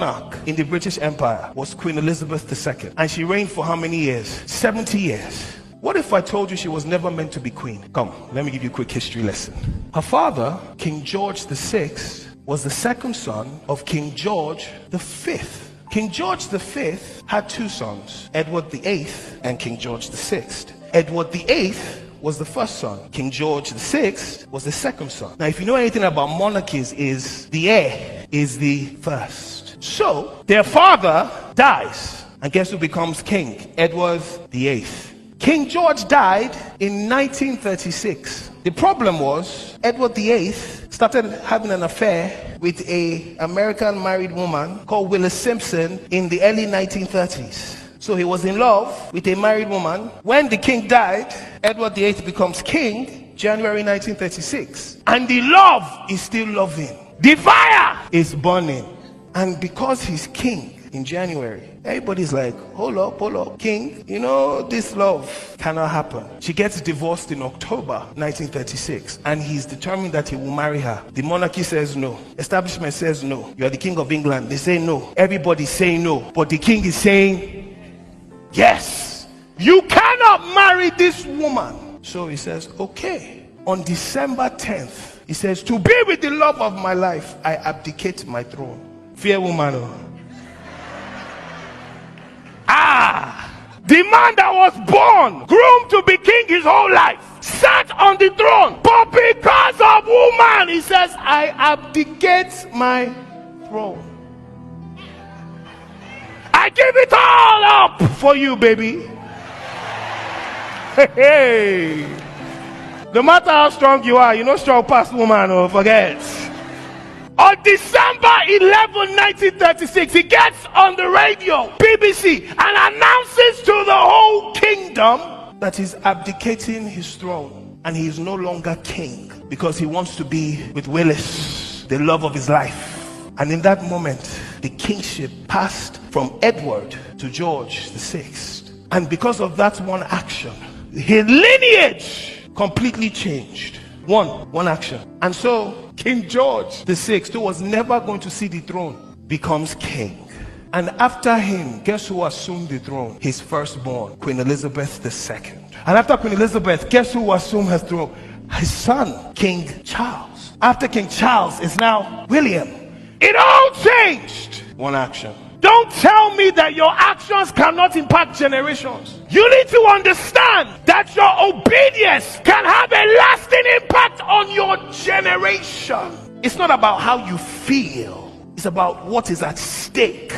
monarch in the British Empire was Queen Elizabeth II. And she reigned for how many years? 70 years. What if I told you she was never meant to be queen? Come, let me give you a quick history lesson. Her father, King George VI, was the second son of King George V. King George V had two sons, Edward VIII and King George VI. Edward VIII was the first son. King George VI was the second son. Now, if you know anything about monarchies, is the heir is the first. So, their father dies, and guess who becomes king? Edward VIII. King George died in 1936. The problem was, Edward VIII started having an affair with an American married woman called Willis Simpson in the early 1930s. So he was in love with a married woman. When the king died, Edward VIII becomes king, January 1936. And the love is still loving. The fire is burning. And because he's king in January, everybody's like, hold up, king, you know, this love cannot happen. She gets divorced in October 1936, and he's determined that he will marry her. The monarchy says no. Establishment says no. You are the king of England. They say no. Everybody's saying no. But the king is saying, yes, you cannot marry this woman. So he says, okay. On December 10th, he says, to be with the love of my life, I abdicate my throne. Fear woman. The man that was born, groomed to be king his whole life, sat on the throne, but because of woman, he says, I abdicate my throne. I give it all up for you, baby. Hey. No matter how strong you are, you're not strong past woman, or forget. On December 11, 1936, he gets on the radio, BBC, and announces to the whole kingdom that he's abdicating his throne and he is no longer king because he wants to be with Willis, the love of his life. And in that moment, the kingship passed from Edward to George VI. And because of that one action, his lineage completely changed. One action. And so King George VI, who was never going to see the throne, becomes king. And after him, guess who assumed the throne? His firstborn, Queen Elizabeth II. And after Queen Elizabeth, guess who assumed her throne? His son, King Charles. After King Charles is now William. It all changed. One action. Don't tell me that your actions cannot impact generations. You need to understand that your obedience can have a lasting impact on your generation. It's not about how you feel. It's about what is at stake.